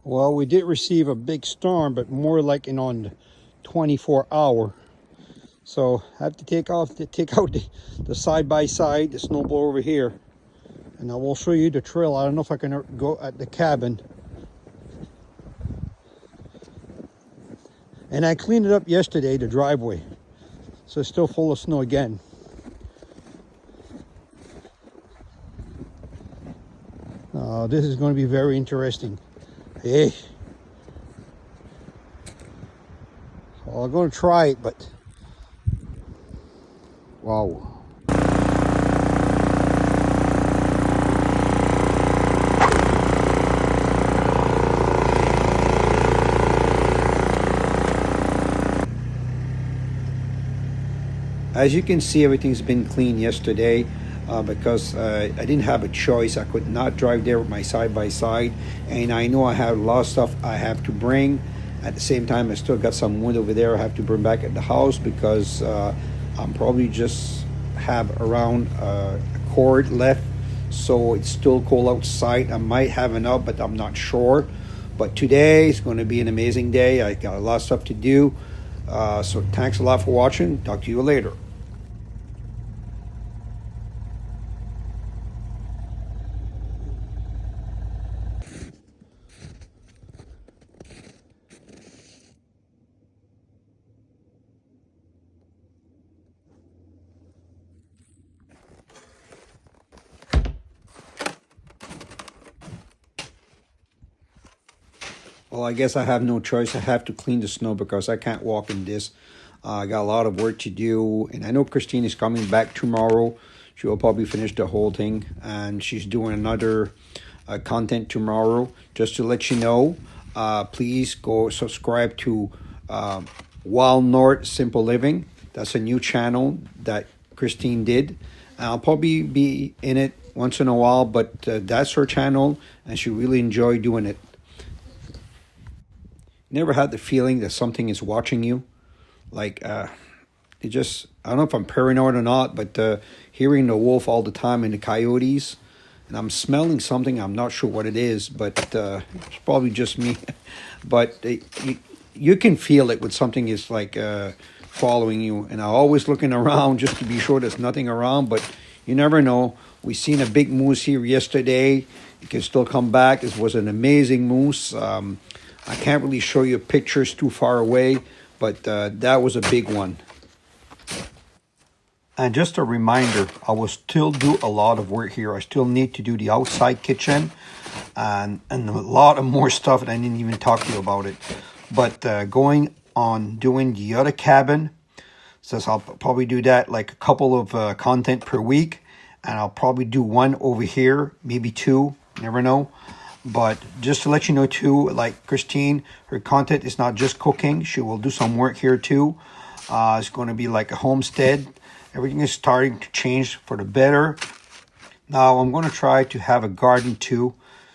Well, we did receive a big storm, but more like in on 24-hour. So I have to take out the side by side, the snowblower over here, and I will show you the trail. I don't know if I can go at the cabin. And I cleaned it up yesterday, the driveway, so it's still full of snow again. This is going to be very interesting. Hey, well, I'm going to try it, but wow. As you can see, everything's been cleaned yesterday because I didn't have a choice. I could not drive there with my side-by-side, and I know I have a lot of stuff I have to bring. At the same time, I still got some wood over there I have to bring back at the house because I'm probably just have around a cord left, so it's still cold outside. I might have enough, but I'm not sure. But today is going to be an amazing day. I got a lot of stuff to do. So thanks a lot for watching. Talk to you later. Well, I guess I have no choice. I have to clean the snow because I can't walk in this. I got a lot of work to do, and I know Christine is coming back tomorrow. She will probably finish the whole thing, and she's doing another content tomorrow. Just to let you know, please go subscribe to Wild North Simple Living. That's a new channel that Christine did. I'll probably be in it once in a while, but that's her channel, and she really enjoyed doing it. Never had the feeling that something is watching you? Like, it just, I don't know if I'm paranoid or not, but hearing the wolf all the time and the coyotes, and I'm smelling something, I'm not sure what it is, but it's probably just me. But you can feel it when something is like following you, and I'm always looking around just to be sure there's nothing around, but you never know. We seen a big moose here yesterday. It can still come back. It was an amazing moose. I can't really show you pictures too far away, but that was a big one. And just a reminder, I will still do a lot of work here. I still need to do the outside kitchen and a lot of more stuff, and I didn't even talk to you about it. But going on doing the other cabin, says I'll probably do that like a couple of content per week, and I'll probably do one over here, maybe two, never know. But just to let you know too, like Christine, her content is not just cooking. She will do some work here too. It's going to be like a homestead. Everything is starting to change for the better. Now I'm going to try to have a garden too.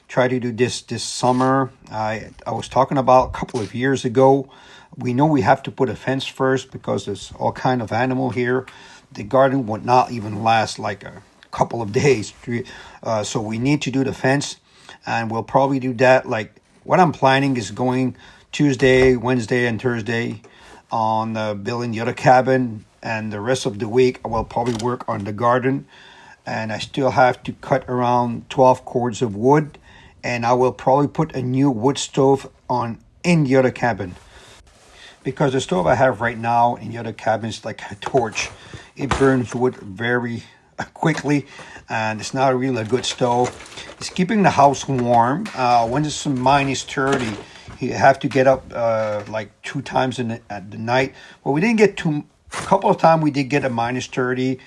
Try to do this summer. I was talking about a couple of years ago. We know we have to put a fence first because there's all kind of animal here. The garden would not even last like a couple of days. So we need to do the fence. And we'll probably do that. Like what I'm planning is going Tuesday, Wednesday, and Thursday on building the other cabin. And the rest of the week, I will probably work on the garden. And I still have to cut around 12 cords of wood. And I will probably put a new wood stove on in the other cabin. Because the stove I have right now in the other cabin is like a torch. It burns wood very quickly, and it's not really a good stove. It's keeping the house warm. When it's minus 30, you have to get up like 2 times at the night. Well, we didn't get a couple of times we did get a minus 30.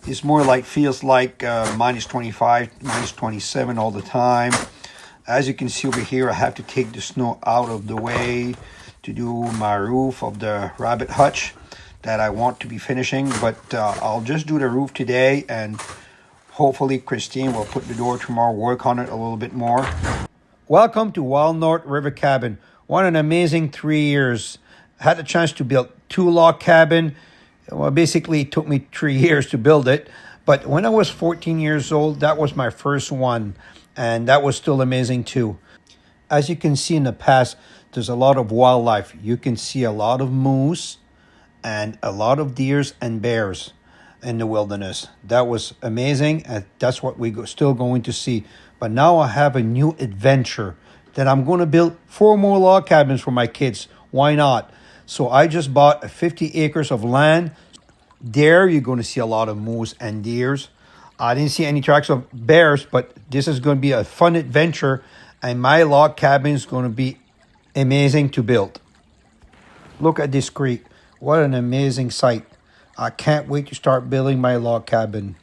It's more like, feels like minus 25, minus 27 all the time. As you can see over here, I have to take the snow out of the way to do my roof of the rabbit hutch that I want to be finishing, but I'll just do the roof today, and hopefully Christine will put the door tomorrow, work on it a little bit more. Welcome to Wild North River Cabin. What an amazing 3 years. I had the chance to build 2-log cabin. Well, basically it took me 3 years to build it, but when I was 14 years old, that was my first one, and that was still amazing too. As you can see in the past, there's a lot of wildlife. You can see a lot of moose and a lot of deers and bears in the wilderness. That was amazing, and that's what still going to see. But now I have a new adventure that I'm going to build 4 more log cabins for my kids. Why not? So I just bought 50 acres of land. There you're going to see a lot of moose and deers. I didn't see any tracks of bears, but this is going to be a fun adventure, and my log cabin is going to be amazing to build. Look at this creek. What an amazing sight. I can't wait to start building my log cabin.